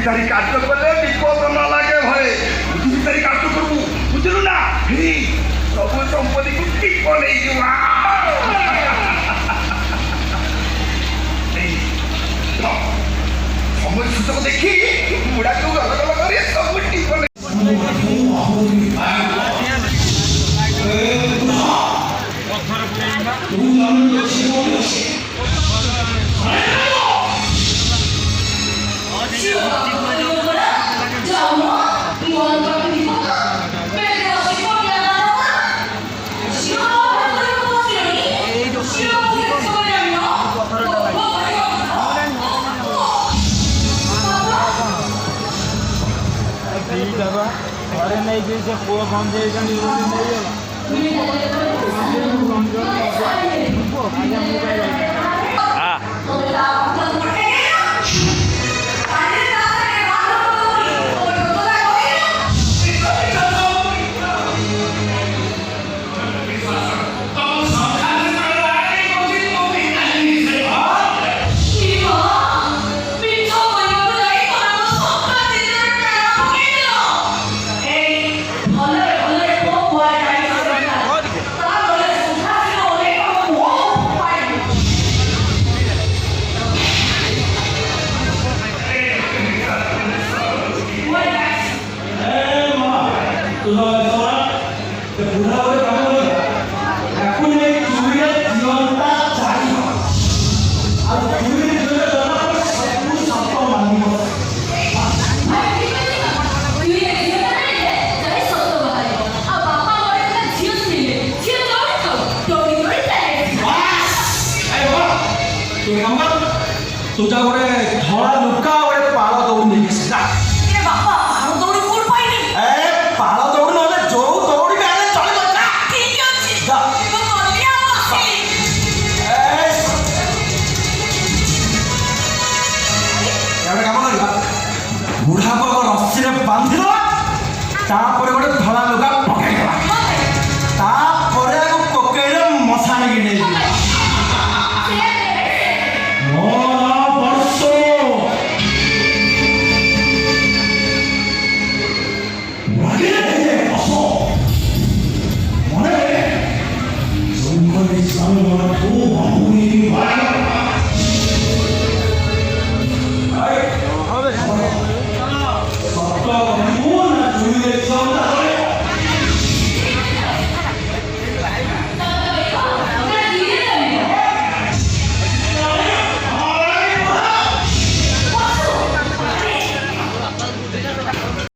तारी कार्य कले विपद न लगे भय बुझी तारी कार्य करू बुझलु ना हे सब संपत्ति को टिप ले जुआ समय सुतक देखी बुढ़ा को गल गल करे सब टिप ले घरे नहीं गई से पुआ बंद तुझा गोटे धड़ा लुका गोटे पाल दौड़ नहीं सीधा ए बापा पाल दौड़ी कोड पाइनी ए पाल दौड़ नले जो दौड़ी में आले चले जा ठीक अछि तो मलिया मासी ए यार काम करबा बुढ़ा को रस्सी रे बांधी दो तापर गोटे धड़ा लुका पकाई दो तापर को कोकेरे मसाने की नहीं